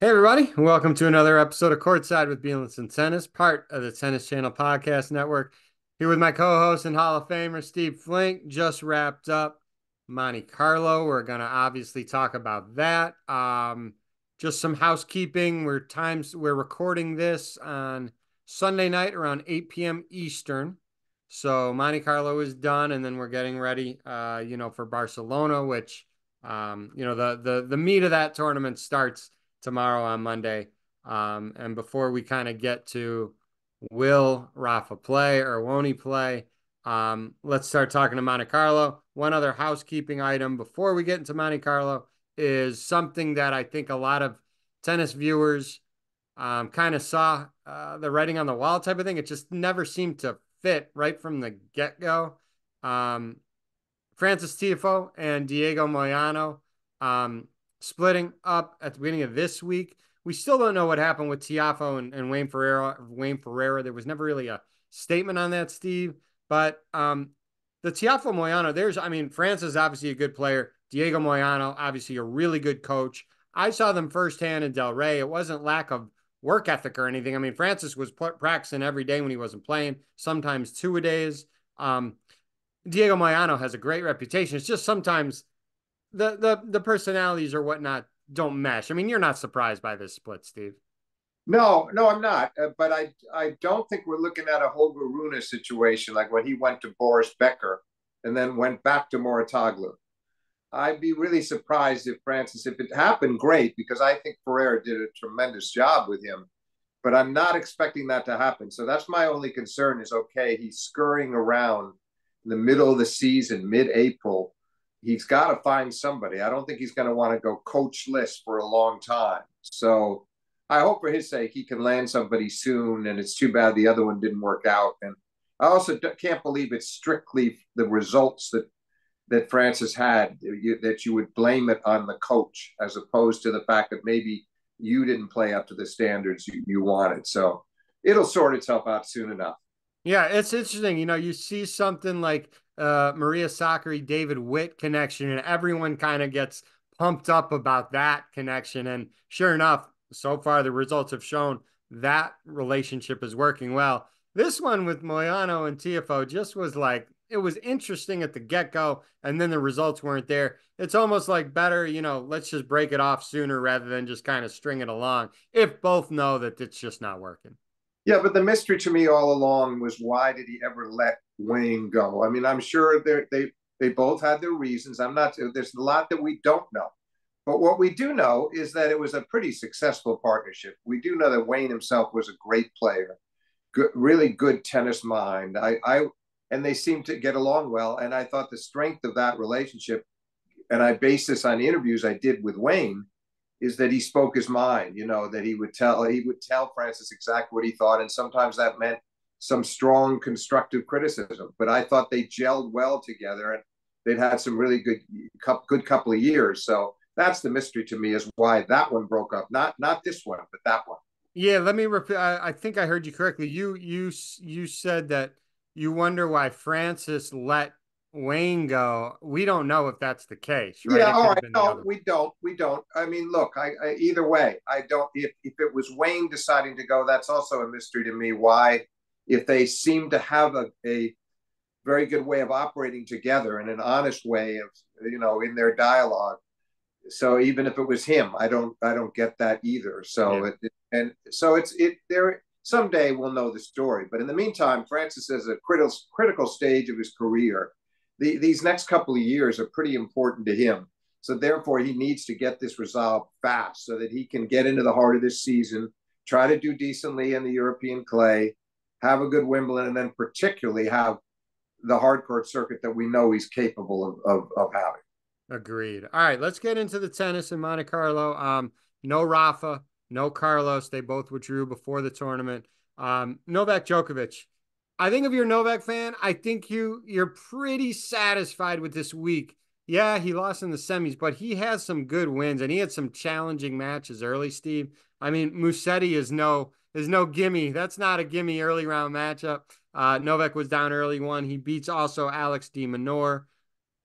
Hey everybody, welcome to another episode of Courtside with Beilinson Tennis, part of the Tennis Channel Podcast Network. Here with my co-host and Hall of Famer Steve Flink. Just wrapped up Monte Carlo. We're gonna obviously talk about that. Just some housekeeping. We're recording this on Sunday night around 8 p.m. Eastern. So Monte Carlo is done, and then we're getting ready, for Barcelona, which the meat of that tournament starts tomorrow on Monday. And before we kind of get to will Rafa play or won't he play, let's start talking to Monte Carlo. One other housekeeping item before we get into Monte Carlo is something that I think a lot of tennis viewers kind of saw the writing on the wall type of thing. It just never seemed to fit right from the get go. Um, Francis Tiafoe and Diego Moyano splitting up at the beginning of this week. We still don't know what happened with Tiafoe and Wayne Ferreira. There was never really a statement on that, Steve. But the Tiafoe Moyano, Francis is obviously a good player. Diego Moyano, obviously a really good coach. I saw them firsthand in Del Rey. It wasn't lack of work ethic or anything. I mean, Francis was practicing every day when he wasn't playing, sometimes two a days. Diego Moyano has a great reputation. It's just sometimes the personalities or whatnot don't mesh. I mean, you're not surprised by this split, Steve. No, no, I'm not. But I don't think we're looking at a Holger Rune situation like when he went to Boris Becker and then went back to Moratoglu. I'd be really surprised if Francis, if it happened, great, because I think Ferreira did a tremendous job with him. But I'm not expecting that to happen. So that's my only concern is, okay, he's scurrying around in the middle of the season, mid-April. He's got to find somebody. I don't think he's going to want to go coachless for a long time. So I hope for his sake he can land somebody soon. And it's too bad the other one didn't work out. And I also can't believe it's strictly the results that Francis had, that you would blame it on the coach as opposed to the fact that maybe you didn't play up to the standards you wanted. So it'll sort itself out soon enough. Yeah, it's interesting. You see something like Maria Sakkari, David Witt connection, and everyone kind of gets pumped up about that connection. And sure enough, so far the results have shown that relationship is working well. This one with Moyano and Tiafoe just was like, it was interesting at the get go, and then the results weren't there. It's almost like better, let's just break it off sooner rather than just kind of string it along if both know that it's just not working. Yeah, but the mystery to me all along was, why did he ever let Wayne go? I mean, I'm sure they both had their reasons. I'm not. There's a lot that we don't know. But what we do know is that it was a pretty successful partnership. We do know that Wayne himself was a great player, good, really good tennis mind. And they seemed to get along well. And I thought the strength of that relationship, and I base this on interviews I did with Wayne, is that he spoke his mind. That he would tell Francis exactly what he thought, and sometimes that meant some strong constructive criticism. But I thought they gelled well together, and they'd had some really good couple of years. So that's the mystery to me, is why that one broke up. Not this one, but that one. Yeah, let me repeat. I think I heard you correctly. You said that you wonder why Francis let Wayne go. We don't know if that's the case, right? Yeah, It all could have right. been the No, other. we don't. I mean, look, I either way, I don't. If it was Wayne deciding to go, that's also a mystery to me. Why, if they seem to have a very good way of operating together in an honest way of, in their dialogue. So even if it was him, I don't get that either. Yeah, And so it there someday we'll know the story. But in the meantime, Francis is a critical stage of his career. These next couple of years are pretty important to him. So therefore, he needs to get this resolved fast so that he can get into the heart of this season, try to do decently in the European clay, have a good Wimbledon, and then particularly have the hardcourt circuit that we know he's capable of having. agreed. All right, let's get into the tennis in Monte Carlo. No Rafa, no Carlos. They both withdrew before the tournament. Novak Djokovic. I think if you're a Novak fan, I think you're pretty satisfied with this week. Yeah, he lost in the semis, but he has some good wins and he had some challenging matches early, Steve. I mean, Musetti is no gimme. That's not a gimme early round matchup. Novak was down early one. He beats also Alex de Minaur.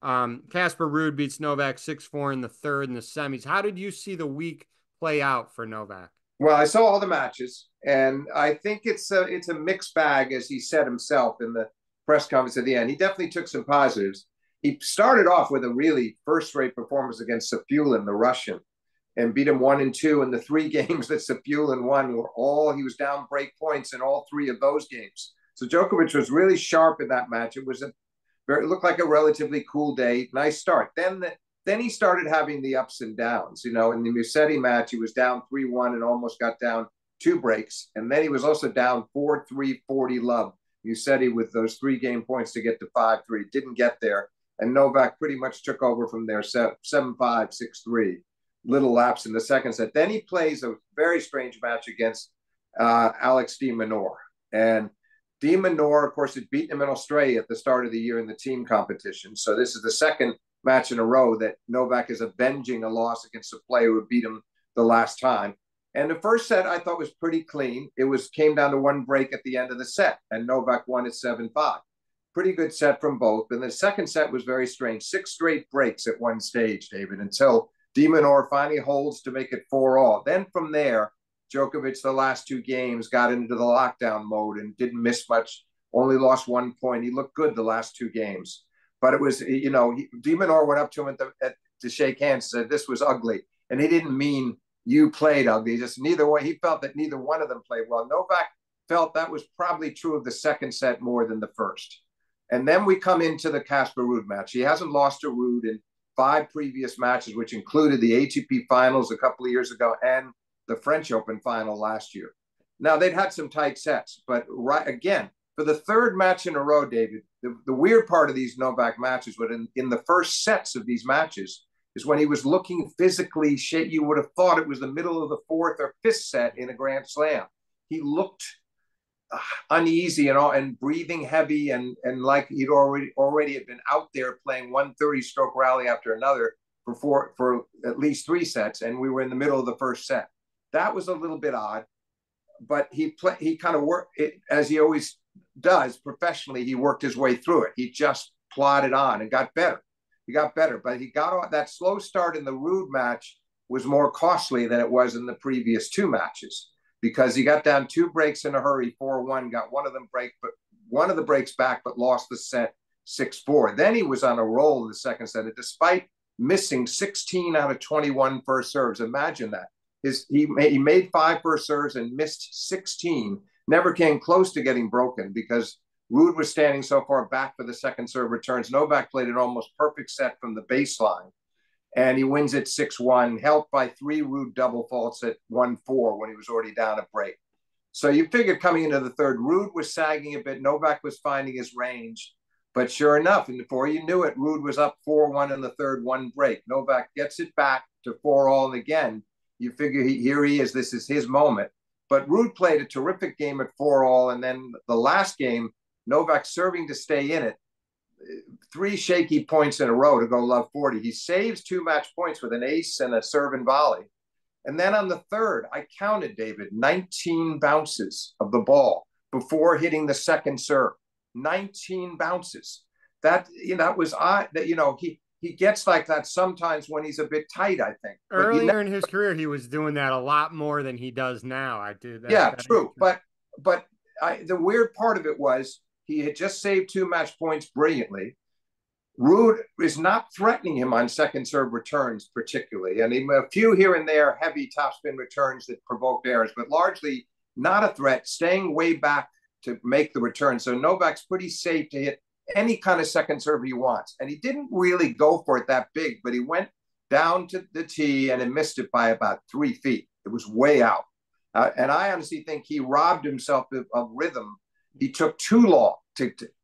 Casper Ruud beats Novak 6-4 in the third in the semis. How did you see the week play out for Novak? Well, I saw all the matches, and I think it's a mixed bag, as he said himself in the press conference at the end. He definitely took some positives. He started off with a really first-rate performance against Safulin, the Russian, and beat him 1-2. And the three games that Safulin won were all he was down break points in all three of those games. So Djokovic was really sharp in that match. It looked like a relatively cool day. Nice start. Then he started having the ups and downs. In the Musetti match, he was down 3-1 and almost got down two breaks. And then he was also down 4-3, 40 love. Musetti with those 3 game points to get to 5-3. Didn't get there. And Novak pretty much took over from there, 7-5, 6-3. Little lapse in the second set. Then he plays a very strange match against Alex de Minaur. And de Minaur, of course, had beaten him in Australia at the start of the year in the team competition. So this is the second match in a row that Novak is avenging a loss against a player who beat him the last time. And the first set I thought was pretty clean. It came down to one break at the end of the set, and Novak won at 7-5. Pretty good set from both. And the second set was very strange. 6 straight breaks at one stage, David, until de Minaur finally holds to make it 4-all. Then from there, Djokovic, the last 2 games, got into the lockdown mode and didn't miss much, only lost 1 point. He looked good the last 2 games. But it was, de Minaur went up to him to shake hands and said, this was ugly. And he didn't mean you played ugly. Just he felt that neither one of them played well. Novak felt that was probably true of the second set more than the first. And then we come into the Casper Ruud match. He hasn't lost to Ruud in 5 previous matches, which included the ATP finals a couple of years ago and the French Open final last year. Now, they'd had some tight sets, but again, for the third match in a row, David, the weird part of these Novak matches, but in the first sets of these matches, is when he was looking physically shaped. You would have thought it was the middle of the 4th or 5th set in a Grand Slam. He looked uneasy and breathing heavy and like he'd already had been out there playing 130-stroke rally after another for at least 3 sets, and we were in the middle of the first set. That was a little bit odd, but he kind of worked it as he always does professionally. He worked his way through it. He just plodded on and got better. But he got on that slow start in the Ruud match was more costly than it was in the previous 2 matches, because he got down 2 breaks in a hurry, 4-1, got one of the breaks back, but lost the set 6-4. Then he was on a roll in the second set, and despite missing 16 out of 21 first serves. Imagine that. He made 5 first serves and missed 16. Never came close to getting broken because Ruud was standing so far back for the second serve returns. Novak played an almost perfect set from the baseline, and he wins at 6-1, helped by 3 Ruud double faults at 1-4 when he was already down a break. So you figured coming into the third, Ruud was sagging a bit. Novak was finding his range. But sure enough, and before you knew it, Ruud was up 4-1 in the third, 1 break. Novak gets it back to 4-all, and again, you figure here he is. This is his moment. But Ruud played a terrific game at 4-all, and then the last game, Novak serving to stay in it. 3 shaky points in a row to go love 40. He saves 2 match points with an ace and a serve and volley. And then on the third, I counted, David, 19 bounces of the ball before hitting the second serve. 19 bounces. That was odd. That he gets like that sometimes when he's a bit tight, I think. Earlier in his career, he was doing that a lot more than he does now. I do that. Yeah, true. But the weird part of it was he had just saved 2 match points brilliantly. Ruud is not threatening him on second serve returns particularly, and a few here and there heavy topspin returns that provoked errors, but largely not a threat, staying way back to make the return. So Novak's pretty safe to hit any kind of second serve he wants. And he didn't really go for it that big, but he went down to the tee and he missed it by about 3 feet. It was way out. And I honestly think he robbed himself of rhythm. He took too long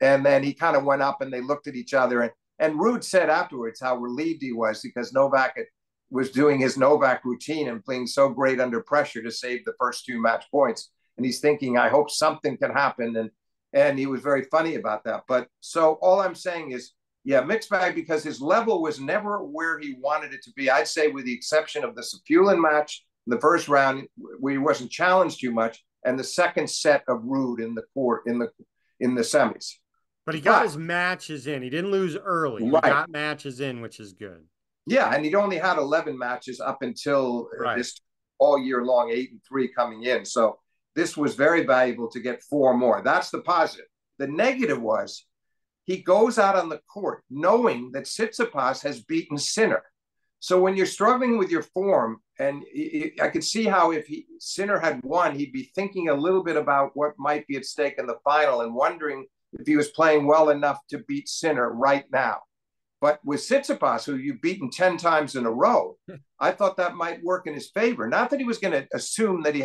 and then he kind of went up and they looked at each other. And Ruud said afterwards how relieved he was because Novak was doing his Novak routine and playing so great under pressure to save the first 2 match points. And he's thinking, I hope something can happen. And he was very funny about that. But so all I'm saying is, yeah, mixed bag, because his level was never where he wanted it to be. I'd say with the exception of the Safulin match, the first round, where he wasn't challenged too much, and the second set of Ruud in the court in the semis. But he got his matches in. He didn't lose early. Right. He got matches in, which is good. Yeah, and he'd only had 11 matches up until right. this. all year long, 8-3 coming in. So this was very valuable to get 4 more. That's the positive. The negative was he goes out on the court knowing that Tsitsipas has beaten Sinner. So when you're struggling with your form, and I could see how if Sinner had won, he'd be thinking a little bit about what might be at stake in the final and wondering if he was playing well enough to beat Sinner right now. But with Tsitsipas, who you've beaten 10 times in a row, I thought that might work in his favor. Not that he was going to assume that he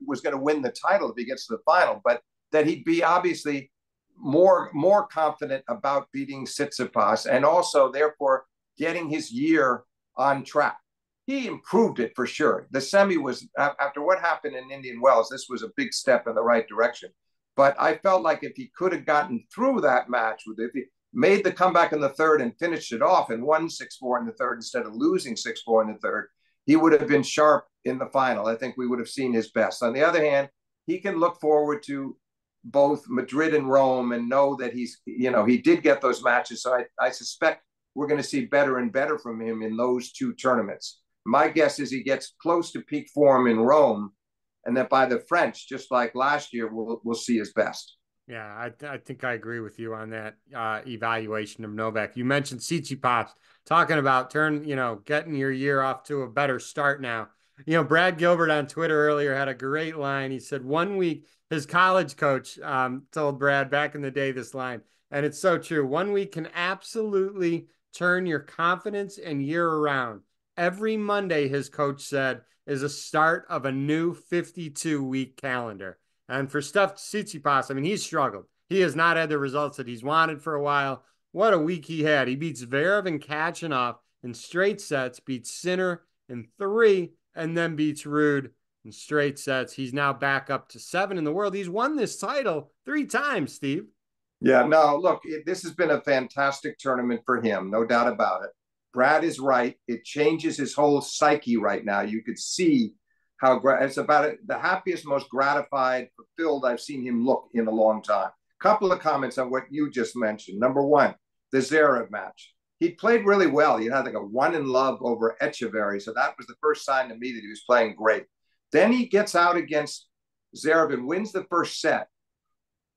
was going to win the title if he gets to the final, but that he'd be obviously more confident about beating Tsitsipas and also, therefore, getting his year on track. He improved it for sure. The semi was, after what happened in Indian Wells, this was a big step in the right direction. But I felt like if he could have gotten through that match, if he made the comeback in the third and finished it off and won 6-4 in the third instead of losing 6-4 in the third, he would have been sharp in the final. I think we would have seen his best. On the other hand, he can look forward to both Madrid and Rome and know that he did get those matches. So I suspect we're going to see better and better from him in those 2 tournaments. My guess is he gets close to peak form in Rome, and that by the French, just like last year, we'll see his best. Yeah, I think I agree with you on that evaluation of Novak. You mentioned Tsitsipas, talking about getting your year off to a better start now. Brad Gilbert on Twitter earlier had a great line. He said 1 week, his college coach told Brad back in the day this line, and it's so true. 1 week can absolutely turn your confidence and year around. Every Monday, his coach said, is a start of a new 52-week calendar. And for Steph Tsitsipas, I mean, he's struggled. He has not had the results that he's wanted for a while. What a week he had. He beats Zverev and Kachanov in straight sets, beats Sinner in 3, and then beats Ruud in straight sets. He's now back up to 7 in the world. He's won this title 3 times, Steve. Yeah, no, look, this has been a fantastic tournament for him, no doubt about it. Brad is right. It changes his whole psyche right now. You could see how it's about the happiest, most gratified, fulfilled I've seen him look in a long time. Couple of comments on what you just mentioned. Number one, the Zverev match. He played really well. He had like a 1-love over Echeverry, so that was the first sign to me that he was playing great. Then he gets out against Zverev and wins the first set.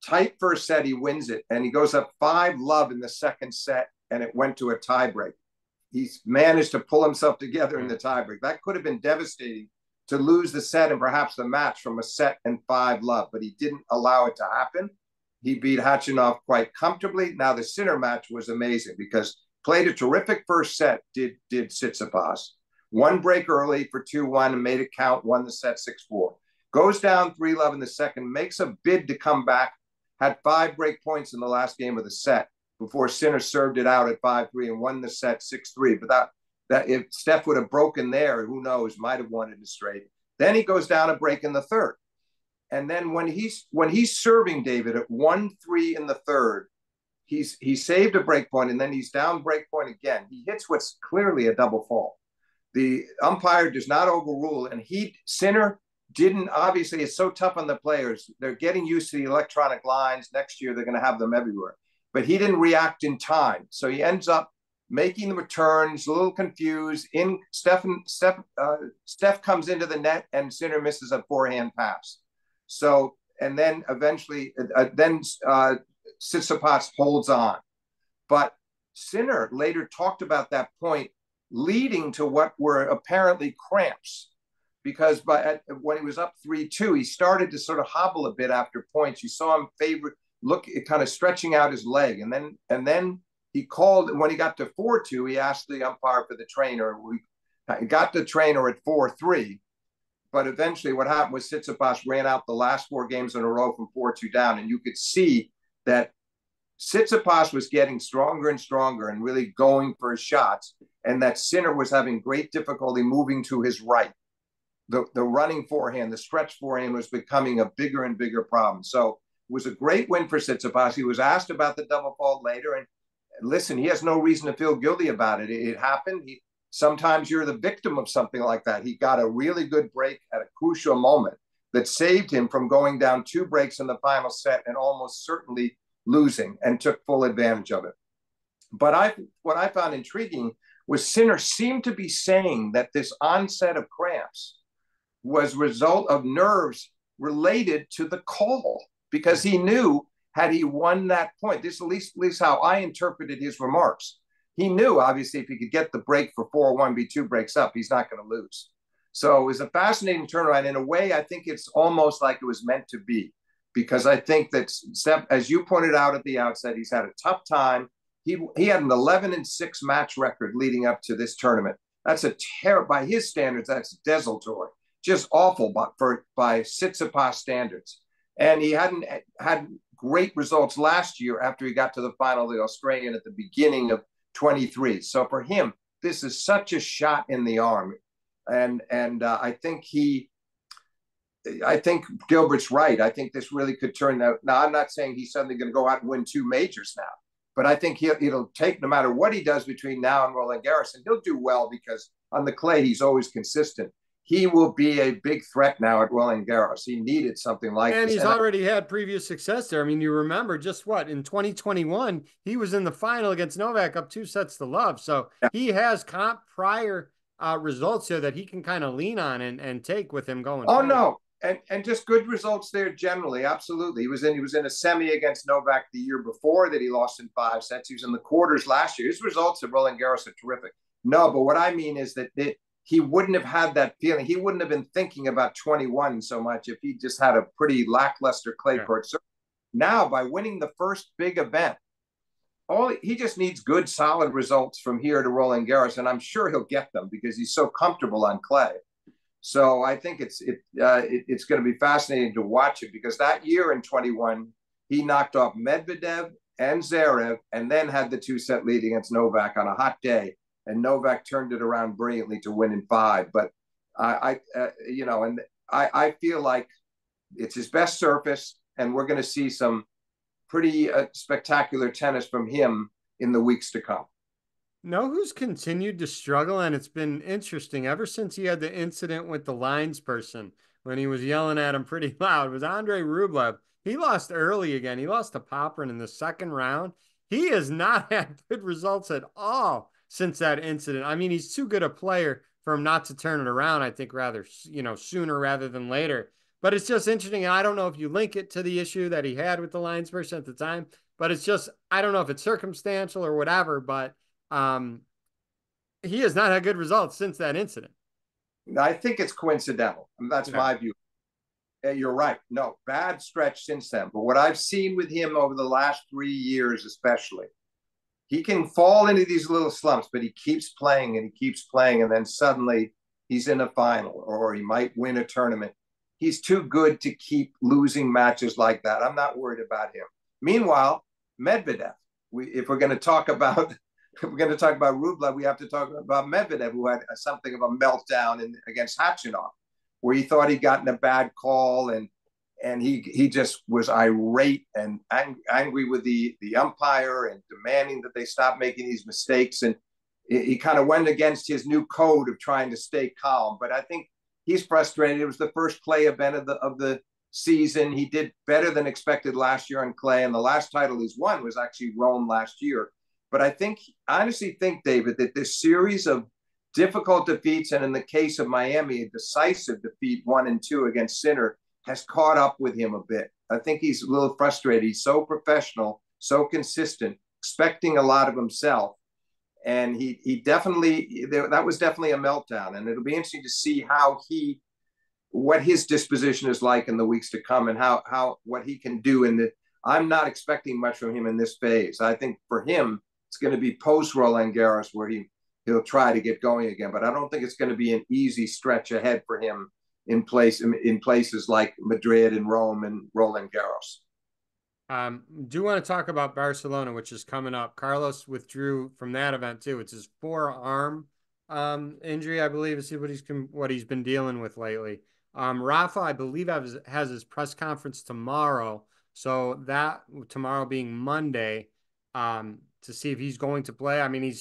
Tight first set, he wins it, and he goes up 5-love in the second set, and it went to a tiebreak. He's managed to pull himself together in the tiebreak. That could have been devastating to lose the set and perhaps the match from a set and 5-love, but he didn't allow it to happen. He beat Khachanov quite comfortably. Now the Sinner match was amazing because played a terrific first set, did Tsitsipas. 1 break early for 2-1 and made it count, won the set 6-4. Goes down 3-love in the second, makes a bid to come back, had 5 break points in the last game of the set before Sinner served it out at 5-3 and won the set 6-3. But that if Steph would have broken there, who knows, might have won it in straight. Then he goes down a break in the third. And then when he's serving David at 1-3 in the third, he saved a break point, and then he's down break point again. He hits what's clearly a double fault. The umpire does not overrule, and Sinner didn't. Obviously, it's so tough on the players. They're getting used to the electronic lines. Next year, they're going to have them everywhere. But he didn't react in time, so he ends up making the returns, a little confused. Steph comes into the net, and Sinner misses a forehand pass. So, and then eventually, Tsitsipas holds on. But Sinner later talked about that point leading to what were apparently cramps, because when he was up 3-2, he started to sort of hobble a bit after points. You saw him kind of stretching out his leg. And then he called, when he got to 4-2, he asked the umpire for the trainer. We got the trainer at 4-3. But eventually what happened was Tsitsipas ran out the last 4 games in a row from 4-2 down. And you could see that Tsitsipas was getting stronger and stronger and really going for his shots. And that Sinner was having great difficulty moving to his right. The running forehand, the stretch forehand was becoming a bigger and bigger problem. So it was a great win for Tsitsipas. He was asked about the double fault later. And listen, he has no reason to feel guilty about it. It happened. Sometimes you're the victim of something like that. He got a really good break at a crucial moment that saved him from going down 2 breaks in the final set and almost certainly losing, and took full advantage of it. But what I found intriguing was Sinner seemed to be saying that this onset of cramps was result of nerves related to the call, because he knew had he won that point, this at least how I interpreted his remarks. He knew obviously if he could get the break for 4-1, B2 breaks up, he's not going to lose. So it was a fascinating turnaround. In a way, I think it's almost like it was meant to be, because I think that Steph, as you pointed out at the outset, he's had a tough time. He had an 11-6 match record leading up to this tournament. That's a terror by his standards. That's desultory, just awful by Tsitsipas standards. And he hadn't had great results last year after he got to the final of the Australian at the beginning of 23. So for him, this is such a shot in the arm. And I think Gilbert's right. I think this really could turn out. Now, I'm not saying he's suddenly going to go out and win 2 majors now, but I think it'll take, no matter what he does between now and Roland Garros, and he'll do well because on the clay, he's always consistent. He will be a big threat now at Roland Garros. He needed something like and this. he's already had previous success there. I mean, you remember just what in 2021 he was in the final against Novak up 2-0. So yeah. he has prior results here that he can kind of lean on and take with him going. Oh forward. no, and just good results there generally. Absolutely, he was in a semi against Novak the year before that he lost in 5 sets. He was in the quarters last year. His results at Roland Garros are terrific. No, but what I mean is that he wouldn't have had that feeling. He wouldn't have been thinking about 21 so much if he just had a pretty lackluster clay court. So now, by winning the first big event, he just needs good, solid results from here to Roland Garros, and I'm sure he'll get them because he's so comfortable on clay. So I think it's going to be fascinating to watch it, because that year in 21, he knocked off Medvedev and Zverev, and then had the 2-set lead against Novak on a hot day. And Novak turned it around brilliantly to win in 5. But I feel like it's his best surface, and we're going to see some pretty spectacular tennis from him in the weeks to come. Know who's continued to struggle, and it's been interesting ever since he had the incident with the lines person when he was yelling at him pretty loud, was Andrei Rublev. He lost early again. He lost to Popyrin in the second round. He has not had good results at all since that incident. I mean, he's too good a player for him not to turn it around, I think, rather, sooner rather than later. But it's just interesting. And I don't know if you link it to the issue that he had with the lines person at the time, but it's just, I don't know if it's circumstantial or whatever, but he has not had good results since that incident. I think it's coincidental. That's my view. You're right. No, bad stretch since then. But what I've seen with him over the last 3 years, especially, he can fall into these little slumps, but he keeps playing and he keeps playing. And then suddenly he's in a final, or he might win a tournament. He's too good to keep losing matches like that. I'm not worried about him. Meanwhile, Medvedev, if we're going to talk about Rublev, we have to talk about Medvedev, who had something of a meltdown against Khachanov, where he thought he'd gotten a bad call, and he just was irate and angry with the umpire and demanding that they stop making these mistakes. And he kind of went against his new code of trying to stay calm. But I think he's frustrated. It was the first clay event of the season. He did better than expected last year on clay, and the last title he's won was actually Rome last year. But I honestly think, David, that this series of difficult defeats, and in the case of Miami, a decisive defeat 1 and 2 against Sinner, has caught up with him a bit. I think he's a little frustrated. He's so professional, so consistent, expecting a lot of himself. And that was definitely a meltdown. And it'll be interesting to see what his disposition is like in the weeks to come, and what he can do I'm not expecting much from him in this phase. I think for him, it's going to be post Roland Garros where he'll try to get going again. But I don't think it's going to be an easy stretch ahead for him in places like Madrid and Rome and Roland Garros. Do want to talk about Barcelona, which is coming up. Carlos withdrew from that event too. It's his forearm injury, I believe, is what he's been dealing with lately. Rafa, I believe, has his press conference tomorrow. So that tomorrow being Monday, to see if he's going to play. I mean,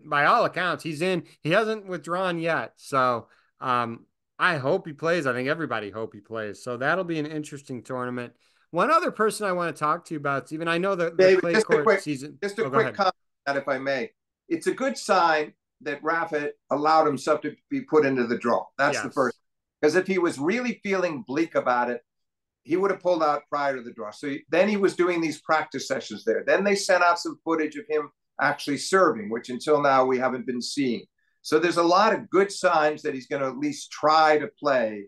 by all accounts, he's in. He hasn't withdrawn yet. So I hope he plays. I think everybody hope he plays. So that'll be an interesting tournament. One other person I want to talk to you about, Stephen, I know that the clay court season. Just a quick comment, if I may. It's a good sign that Rafa allowed himself to be put into the draw. That's the first. Because if he was really feeling bleak about it, he would have pulled out prior to the draw. So then he was doing these practice sessions there. Then they sent out some footage of him actually serving, which until now we haven't been seeing. So there's a lot of good signs that he's going to at least try to play,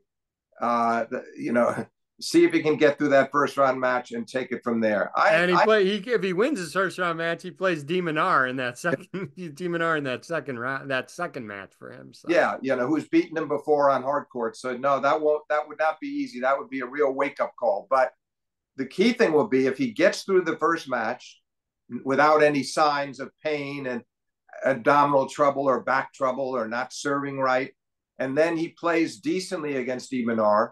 you know, see if he can get through that first round match and take it from there. And if he wins his first round match, he plays Demonar in that second Demonar in that second round, that second match for him. So yeah, you know, who's beaten him before on hard court. So no, that would not be easy. That would be a real wake up call. But the key thing will be if he gets through the first match without any signs of pain and abdominal trouble or back trouble or not serving right, and then he plays decently against Demonar,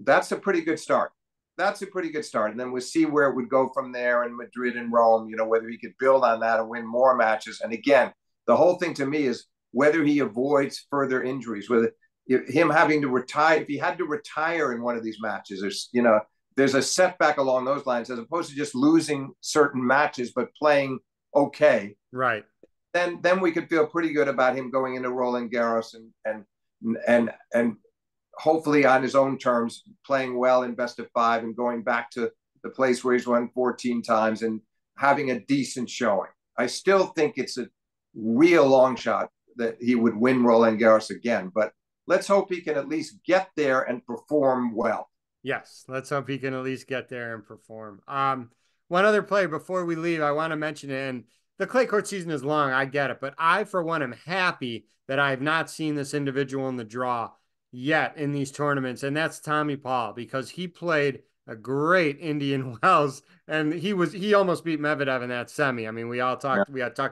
that's a pretty good start. That's a pretty good start. And then we'll see where it would go from there in Madrid and Rome, you know, whether he could build on that and win more matches. And again, the whole thing to me is whether he avoids further injuries, whether him having to retire, if he had to retire in one of these matches, there's a setback along those lines, as opposed to just losing certain matches, but playing okay. Right. Then we could feel pretty good about him going into Roland Garros and hopefully on his own terms, playing well in best of five and going back to the place where he's won 14 times and having a decent showing. I still think it's a real long shot that he would win Roland Garros again, but let's hope he can at least get there and perform well. Yes, let's hope he can at least get there and perform. One other player before we leave, I want to mention it, and the clay court season is long, I get it, but I, for one, am happy that I have not seen this individual in the draw yet in these tournaments, and that's Tommy Paul, because he played a great Indian Wells, and he almost beat Medvedev in that semi. I mean, we had talked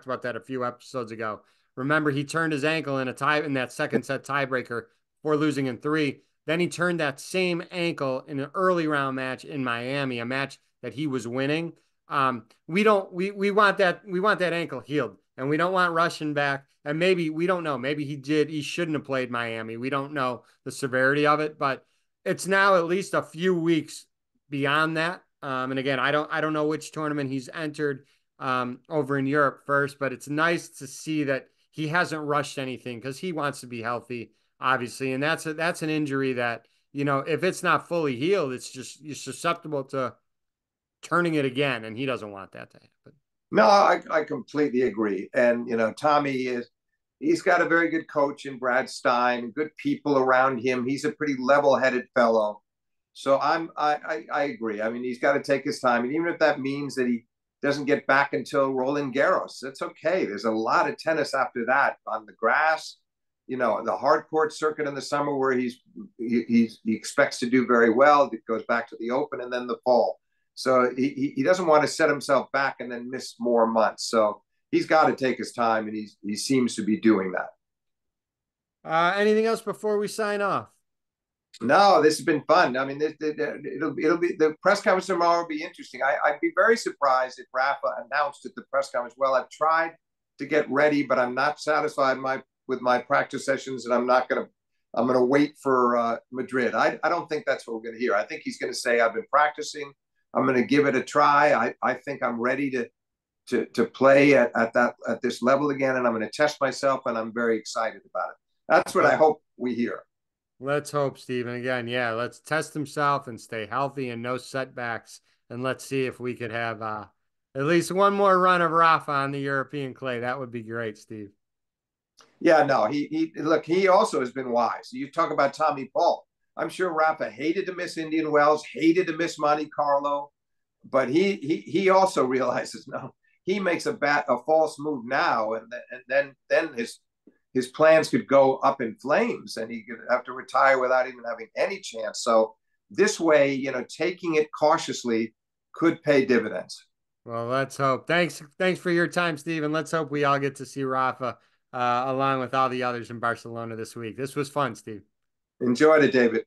about that a few episodes ago. Remember, he turned his ankle in that second set tiebreaker before losing in three. Then he turned that same ankle in an early round match in Miami, a match that he was winning. We want that ankle healed, and we don't want Russian back. And maybe we don't know. Maybe he shouldn't have played Miami. We don't know the severity of it, but it's now at least a few weeks beyond that. And again, I don't know which tournament he's entered over in Europe first, but it's nice to see that he hasn't rushed anything because he wants to be healthy, obviously. And that's an injury that, you know, if it's not fully healed, it's just you're susceptible to turning it again, and he doesn't want that to happen. No, I completely agree. And, you know, he's got a very good coach in Brad Stein, good people around him. He's a pretty level-headed fellow. So I agree. I mean, he's got to take his time. And even if that means that he doesn't get back until Roland Garros, that's okay. There's a lot of tennis after that on the grass, you know, the hard court circuit in the summer where he expects to do very well. It goes back to the Open and then the fall. So he doesn't want to set himself back and then miss more months. So he's got to take his time, and he seems to be doing that. Anything else before we sign off? No, this has been fun. I mean, it'll be the press conference tomorrow will be interesting. I'd be very surprised if Rafa announced at the press conference, well, I've tried to get ready, but I'm not satisfied with my practice sessions, and I'm going to wait for Madrid. I don't think that's what we're going to hear. I think he's going to say, I've been practicing. I'm going to give it a try. I think I'm ready to play at this level again, and I'm going to test myself, and I'm very excited about it. That's what I hope we hear. Let's hope, Stephen. Again, yeah, let's test himself and stay healthy and no setbacks. And let's see if we could have at least one more run of Rafa on the European clay. That would be great, Steve. Yeah, no, he also has been wise. You talk about Tommy Paul. I'm sure Rafa hated to miss Indian Wells, hated to miss Monte Carlo, but he also realizes, no, he makes a false move now, and then his plans could go up in flames, and he could have to retire without even having any chance. So this way, you know, taking it cautiously could pay dividends. Well, let's hope. Thanks for your time, Stephen. Let's hope we all get to see Rafa along with all the others in Barcelona this week. This was fun, Steve. Enjoyed it, David.